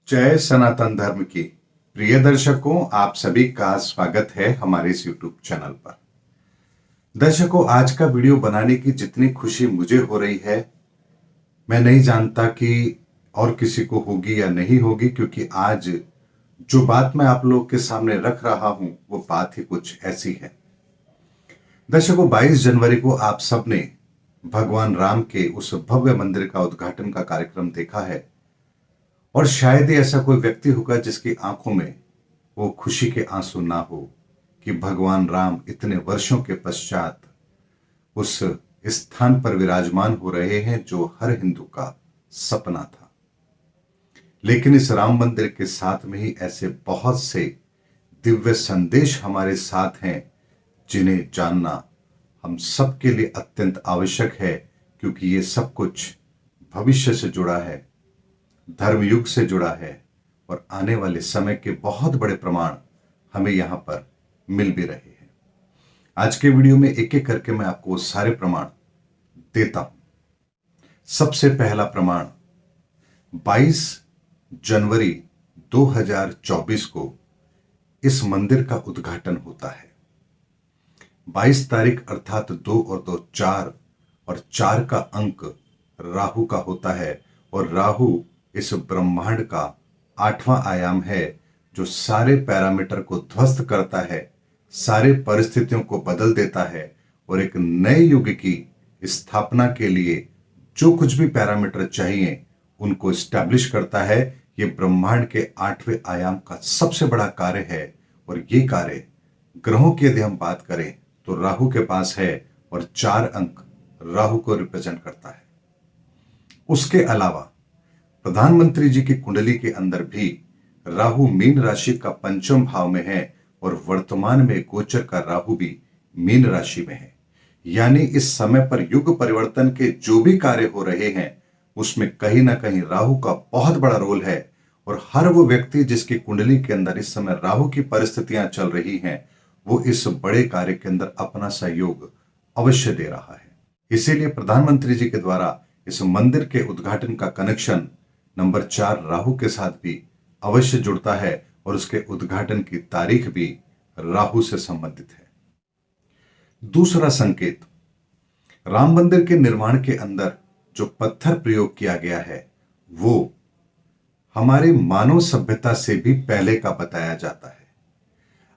जय सनातन धर्म की प्रिय दर्शकों, आप सभी का स्वागत है हमारे इस YouTube चैनल पर। दर्शकों, आज का वीडियो बनाने की जितनी खुशी मुझे हो रही है, मैं नहीं जानता कि और किसी को होगी या नहीं होगी, क्योंकि आज जो बात मैं आप लोगों के सामने रख रहा हूं वो बात ही कुछ ऐसी है। दर्शकों, 22 जनवरी को आप सबने भगवान राम के उस भव्य मंदिर का उद्घाटन का कार्यक्रम देखा है, और शायद ही ऐसा कोई व्यक्ति होगा जिसकी आंखों में वो खुशी के आंसू ना हो कि भगवान राम इतने वर्षों के पश्चात उस स्थान पर विराजमान हो रहे हैं जो हर हिंदू का सपना था। लेकिन इस राम मंदिर के साथ में ही ऐसे बहुत से दिव्य संदेश हमारे साथ हैं जिन्हें जानना हम सबके लिए अत्यंत आवश्यक है, क्योंकि ये सब कुछ भविष्य से जुड़ा है, धर्मयुग से जुड़ा है, और आने वाले समय के बहुत बड़े प्रमाण हमें यहां पर मिल भी रहे हैं। आज के वीडियो में एक एक करके मैं आपको वो सारे प्रमाण देता हूं। सबसे पहला प्रमाण, 22 जनवरी 2024 को इस मंदिर का उद्घाटन होता है। 22 तारीख अर्थात 2 और 2 4, और 4 का अंक राहु का होता है, और राहु इस ब्रह्मांड का 8वां आयाम है जो सारे पैरामीटर को ध्वस्त करता है, सारे परिस्थितियों को बदल देता है, और एक नए युग की स्थापना के लिए जो कुछ भी पैरामीटर चाहिए उनको स्टैब्लिश करता है। ये ब्रह्मांड के 8वें आयाम का सबसे बड़ा कार्य है, और ये कार्य ग्रहों की यदि हम बात करें तो राहु के पास है, और 4 अंक राहु को रिप्रेजेंट करता है। उसके अलावा प्रधानमंत्री जी की कुंडली के अंदर भी राहु मीन राशि का 5वें भाव में है, और वर्तमान में गोचर का राहु भी मीन राशि में है। यानी इस समय पर युग परिवर्तन के जो भी कार्य हो रहे हैं उसमें कहीं ना कहीं राहु का बहुत बड़ा रोल है, और हर वो व्यक्ति जिसकी कुंडली के अंदर इस समय राहु की परिस्थितियां चल रही हैं वो इस बड़े कार्य के अंदर अपना सहयोग अवश्य दे रहा है। इसीलिए प्रधानमंत्री जी के द्वारा इस मंदिर के उद्घाटन का कनेक्शन नंबर 4 राहु के साथ भी अवश्य जुड़ता है, और उसके उद्घाटन की तारीख भी राहु से संबंधित है। दूसरा संकेत, राम मंदिर के निर्माण के अंदर जो पत्थर प्रयोग किया गया है वो हमारी मानव सभ्यता से भी पहले का बताया जाता है।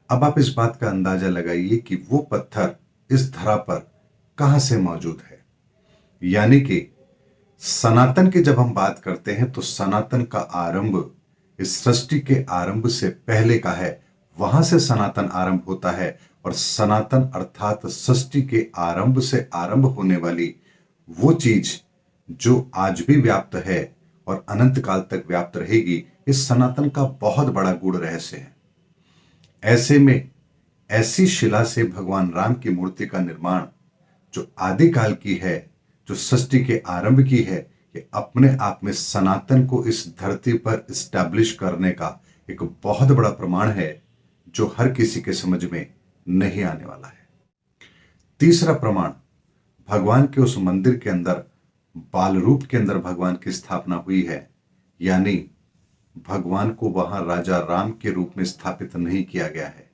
अब आप इस बात का अंदाजा लगाइए कि वो पत्थर इस धरा पर कहां से मौजूद है। यानी कि सनातन की जब हम बात करते हैं तो सनातन का आरंभ इस सृष्टि के आरंभ से पहले का है, वहां से सनातन आरंभ होता है, और सनातन अर्थात सृष्टि के आरंभ से आरंभ होने वाली वो चीज जो आज भी व्याप्त है और अनंत काल तक व्याप्त रहेगी, इस सनातन का बहुत बड़ा गूढ़ रहस्य है। ऐसे में ऐसी शिला से भगवान राम की मूर्ति का निर्माण जो आदिकाल की है, जो सृष्टि के आरंभ की है, ये अपने आप में सनातन को इस धरती पर इस्टेब्लिश करने का एक बहुत बड़ा प्रमाण है जो हर किसी के समझ में नहीं आने वाला है। तीसरा प्रमाण, भगवान के उस मंदिर के अंदर बाल रूप के अंदर भगवान की स्थापना हुई है। यानी भगवान को वहां राजा राम के रूप में स्थापित नहीं किया गया है।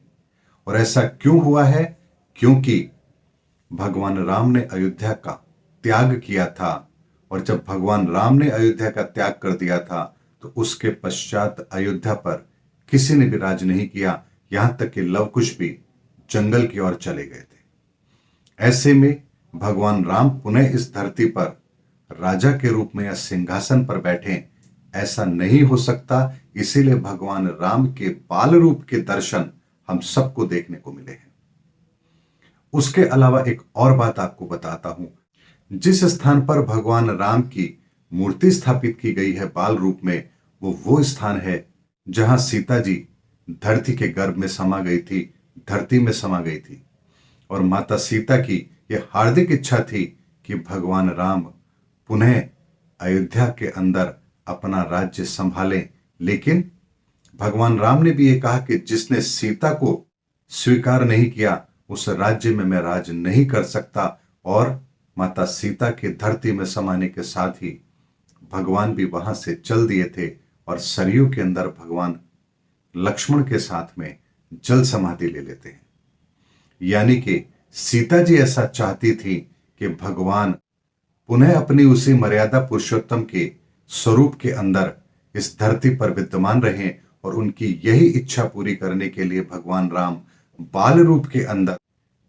और ऐसा क्यों हुआ है? क्योंकि भगवान राम ने अयोध्या का त्याग किया था, और जब भगवान राम ने अयोध्या का त्याग कर दिया था तो उसके पश्चात अयोध्या पर किसी ने भी राज नहीं किया, यहां तक कि लव कुश भी जंगल की ओर चले गए थे। ऐसे में भगवान राम पुनः इस धरती पर राजा के रूप में या सिंहासन पर बैठे, ऐसा नहीं हो सकता। इसीलिए भगवान राम के बाल रूप के दर्शन हम सबको देखने को मिले हैं। उसके अलावा एक और बात आपको बताता हूं, जिस स्थान पर भगवान राम की मूर्ति स्थापित की गई है बाल रूप में, वो स्थान है जहां सीता जी धरती के गर्भ में समा गई थी, धरती में समा गई थी। और माता सीता की यह हार्दिक इच्छा थी कि भगवान राम पुनः अयोध्या के अंदर अपना राज्य संभालें। लेकिन भगवान राम ने भी ये कहा कि जिसने सीता को स्वीकार नहीं किया उस राज्य में मैं राज नहीं कर सकता, और माता सीता के धरती में समाने के साथ ही भगवान भी वहां से चल दिए थे, और सरयू के अंदर भगवान लक्ष्मण के साथ में जल समाधि ले लेते हैं। यानी कि सीता जी ऐसा चाहती थी कि भगवान पुनः अपनी उसी मर्यादा पुरुषोत्तम के स्वरूप के अंदर इस धरती पर विद्यमान रहें, और उनकी यही इच्छा पूरी करने के लिए भगवान राम बाल रूप के अंदर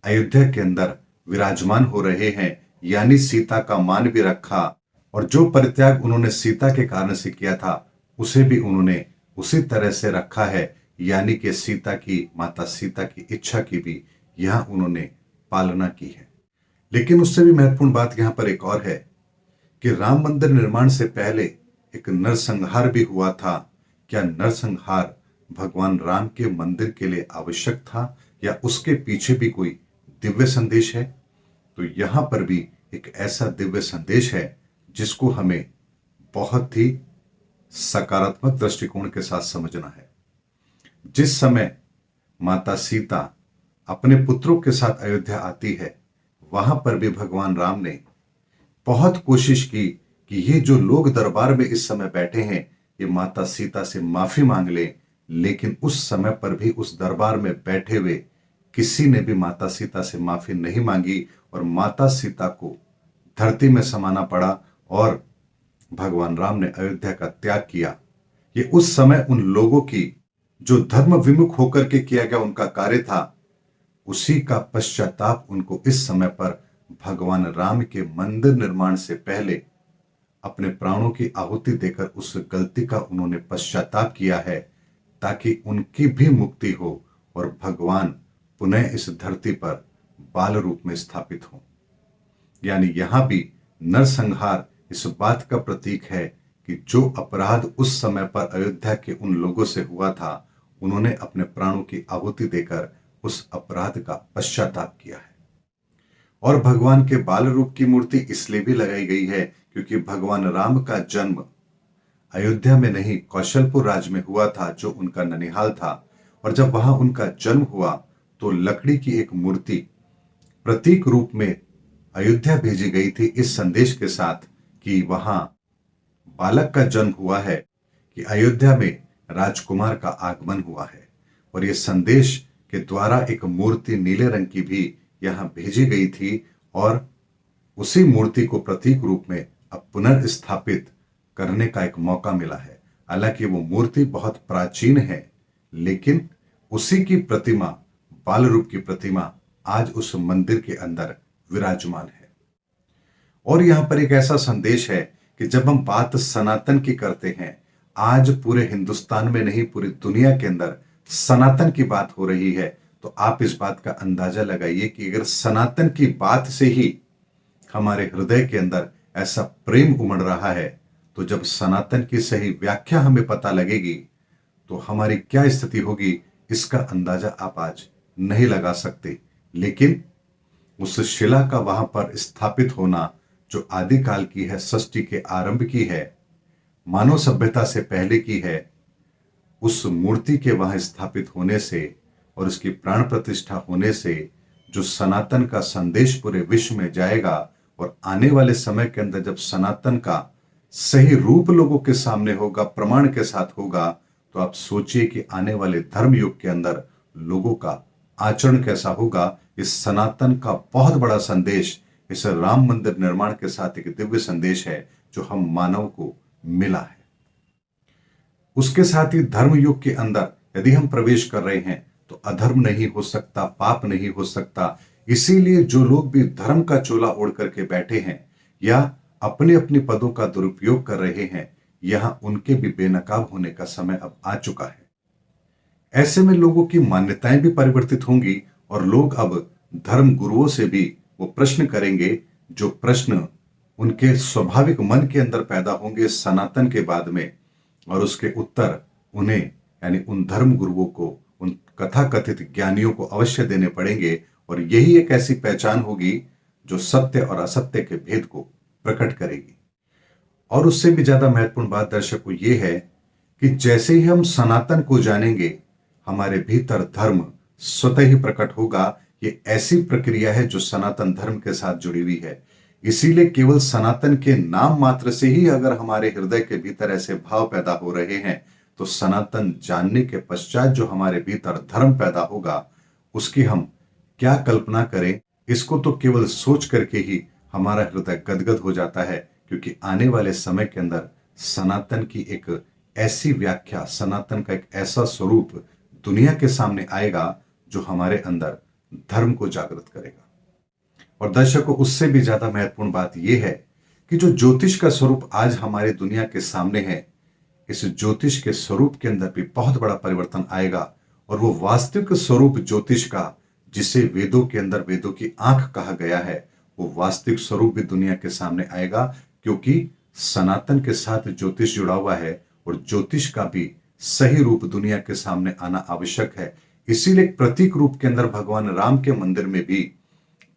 अयोध्या के अंदर विराजमान हो रहे हैं। यानी सीता का मान भी रखा, और जो परित्याग उन्होंने सीता के कारण से किया था उसे भी उन्होंने उसी तरह से रखा है। यानी कि सीता की, माता सीता की इच्छा की भी यहां उन्होंने पालना की है। लेकिन उससे भी महत्वपूर्ण बात यहां पर एक और है कि राम मंदिर निर्माण से पहले एक नरसंहार भी हुआ था। क्या नरसंहार भगवान राम के मंदिर के लिए आवश्यक था, या उसके पीछे भी कोई दिव्य संदेश है? तो यहां पर भी एक ऐसा दिव्य संदेश है जिसको हमें बहुत ही सकारात्मक दृष्टिकोण के साथ समझना है। जिस समय माता सीता अपने पुत्रों के साथ अयोध्या आती है, वहां पर भी भगवान राम ने बहुत कोशिश की कि ये जो लोग दरबार में इस समय बैठे हैं ये माता सीता से माफी मांग ले। लेकिन उस समय पर भी उस दरबार में बैठे हुए किसी ने भी माता सीता से माफी नहीं मांगी, और माता सीता को धरती में समाना पड़ा और भगवान राम ने अयोध्या का त्याग किया। ये उस समय उन लोगों की जो धर्म विमुख होकर के किया गया उनका कार्य था, उसी का पश्चाताप उनको इस समय पर भगवान राम के मंदिर निर्माण से पहले अपने प्राणों की आहुति देकर उस गलती का उन्होंने पश्चाताप किया है, ताकि उनकी भी मुक्ति हो और भगवान पुनः इस धरती पर बाल रूप में स्थापित हो। यानी यहां भी नरसंहार इस बात का प्रतीक है कि जो अपराध उस समय पर अयोध्या के उन लोगों से हुआ था, उन्होंने अपने प्राणों की आहुति देकर उस अपराध का पश्चाताप किया है। और भगवान के बाल रूप की मूर्ति इसलिए भी लगाई गई है क्योंकि भगवान राम का जन्म अयोध्या में नहीं कौशलपुर राज्य में हुआ था, जो उनका ननिहाल था। और जब वहां उनका जन्म हुआ तो लकड़ी की एक मूर्ति प्रतीक रूप में अयोध्या भेजी गई थी, इस संदेश के साथ कि वहां बालक का जन्म हुआ है, कि अयोध्या में राजकुमार का आगमन हुआ है। और यह संदेश के द्वारा एक मूर्ति नीले रंग की भी यहां भेजी गई थी, और उसी मूर्ति को प्रतीक रूप में अब पुनर्स्थापित करने का एक मौका मिला है। हालांकि वो मूर्ति बहुत प्राचीन है, लेकिन उसी की प्रतिमा, बाल रूप की प्रतिमा आज उस मंदिर के अंदर विराजमान है। और यहां पर एक ऐसा संदेश है कि जब हम बात सनातन की करते हैं, आज पूरे हिंदुस्तान में नहीं पूरी दुनिया के अंदर सनातन की बात हो रही है, तो आप इस बात का अंदाजा लगाइए कि अगर सनातन की बात से ही हमारे हृदय के अंदर ऐसा प्रेम उमड़ रहा है, तो जब सनातन की सही व्याख्या हमें पता लगेगी तो हमारी क्या स्थिति होगी, इसका अंदाजा आप आज नहीं लगा सकते। लेकिन उस शिला का वहां पर स्थापित होना जो आदिकाल की है, सृष्टि के आरंभ की है, मानव सभ्यता से पहले की है, उस मूर्ति के वहां स्थापित होने से और उसकी प्राण प्रतिष्ठा होने से जो सनातन का संदेश पूरे विश्व में जाएगा, और आने वाले समय के अंदर जब सनातन का सही रूप लोगों के सामने होगा, प्रमाण के साथ होगा, तो आप सोचिए कि आने वाले धर्म युग के अंदर लोगों का आचरण कैसा होगा। इस सनातन का बहुत बड़ा संदेश इस राम मंदिर निर्माण के साथ एक दिव्य संदेश है जो हम मानव को मिला है। उसके साथ ही धर्म युग के अंदर यदि हम प्रवेश कर रहे हैं तो अधर्म नहीं हो सकता, पाप नहीं हो सकता। इसीलिए जो लोग भी धर्म का चोला ओढ़ करके बैठे हैं या अपने अपने पदों का दुरुपयोग कर रहे हैं, यहां उनके भी बेनकाब होने का समय अब आ चुका है। ऐसे में लोगों की मान्यताएं भी परिवर्तित होंगी और लोग अब धर्म गुरुओं से भी वो प्रश्न करेंगे जो प्रश्न उनके स्वाभाविक मन के अंदर पैदा होंगे सनातन के बाद में, और उसके उत्तर उन्हें यानी उन धर्म गुरुओं को, उन कथाकथित ज्ञानियों को अवश्य देने पड़ेंगे। और यही एक ऐसी पहचान होगी जो सत्य और असत्य के भेद को प्रकट करेगी। और उससे भी ज्यादा महत्वपूर्ण बात दर्शकों ये है कि जैसे ही हम सनातन को जानेंगे, हमारे भीतर धर्म स्वतः ही प्रकट होगा। ये ऐसी प्रक्रिया है जो सनातन धर्म के साथ जुड़ी हुई है। इसीलिए केवल सनातन के नाम मात्र से ही अगर हमारे हृदय के भीतर ऐसे भाव पैदा हो रहे हैं, तो सनातन जानने के पश्चात जो हमारे भीतर धर्म पैदा होगा, उसकी हम क्या कल्पना करें। इसको तो केवल सोच करके ही हमारा हृदय गदगद हो जाता है, क्योंकि आने वाले समय के अंदर सनातन की एक ऐसी व्याख्या, सनातन का एक ऐसा स्वरूप दुनिया के सामने आएगा जो हमारे अंदर धर्म को जागृत करेगा। और दर्शकों, उससे भी ज्यादा महत्वपूर्ण बात यह है कि जो ज्योतिष का स्वरूप आज हमारी दुनिया के सामने है, इस ज्योतिष के स्वरूप के अंदर भी बहुत बड़ा परिवर्तन आएगा। और वो वास्तविक स्वरूप ज्योतिष का, जिसे वेदों के अंदर वेदों की आंख कहा गया है, वो वास्तविक स्वरूप भी दुनिया के सामने आएगा, क्योंकि सनातन के साथ ज्योतिष जुड़ा हुआ है और ज्योतिष का भी सही रूप दुनिया के सामने आना आवश्यक है। इसीलिए प्रतीक रूप के अंदर भगवान राम के मंदिर में भी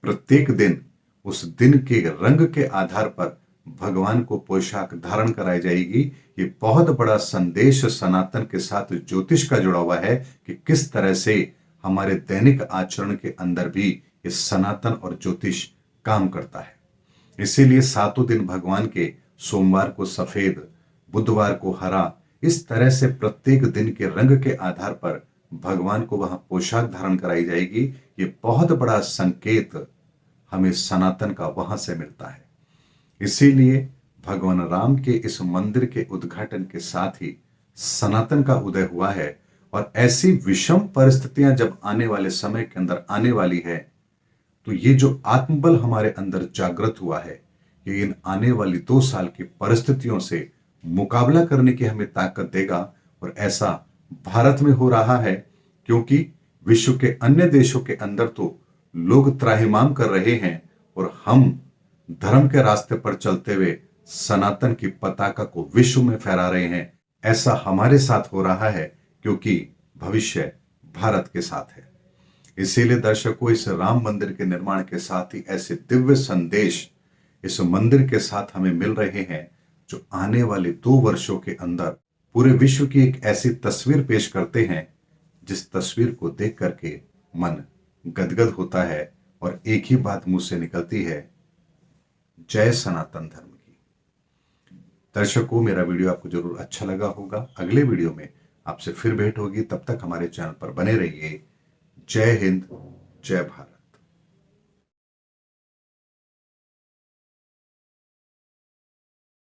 प्रत्येक दिन उस दिन के रंग के आधार पर भगवान को पोशाक धारण कराई जाएगी। ये बहुत बड़ा संदेश सनातन के साथ ज्योतिष का जुड़ा हुआ है कि किस तरह से हमारे दैनिक आचरण के अंदर भी ये सनातन और ज्योतिष काम करता है। इसीलिए सातों दिन भगवान के, सोमवार को सफेद, बुधवार को हरा, इस तरह से प्रत्येक दिन के रंग के आधार पर भगवान को वहां पोशाक धारण कराई जाएगी। ये बहुत बड़ा संकेत हमें सनातन का वहां से मिलता है। इसीलिए भगवान राम के इस मंदिर के उद्घाटन के साथ ही सनातन का उदय हुआ है। और ऐसी विषम परिस्थितियां जब आने वाले समय के अंदर आने वाली है, तो ये जो आत्मबल हमारे अंदर जागृत हुआ है, ये इन आने वाली 2 साल की परिस्थितियों से मुकाबला करने की हमें ताकत देगा। और ऐसा भारत में हो रहा है, क्योंकि विश्व के अन्य देशों के अंदर तो लोग त्राहिमाम कर रहे हैं और हम धर्म के रास्ते पर चलते हुए सनातन की पताका को विश्व में फहरा रहे हैं। ऐसा हमारे साथ हो रहा है, क्योंकि भविष्य भारत के साथ है। इसीलिए दर्शकों, इस राम मंदिर के निर्माण के साथ ही ऐसे दिव्य संदेश इस मंदिर के साथ हमें मिल रहे हैं, जो आने वाले 2 वर्षों के अंदर पूरे विश्व की एक ऐसी तस्वीर पेश करते हैं, जिस तस्वीर को देख करके मन गदगद होता है और एक ही बात मुंह से निकलती है, जय सनातन धर्म की। दर्शकों, मेरा वीडियो आपको जरूर अच्छा लगा होगा। अगले वीडियो में आपसे फिर भेंट होगी। तब तक हमारे चैनल पर बने रहिए। जय हिंद, जय भारत।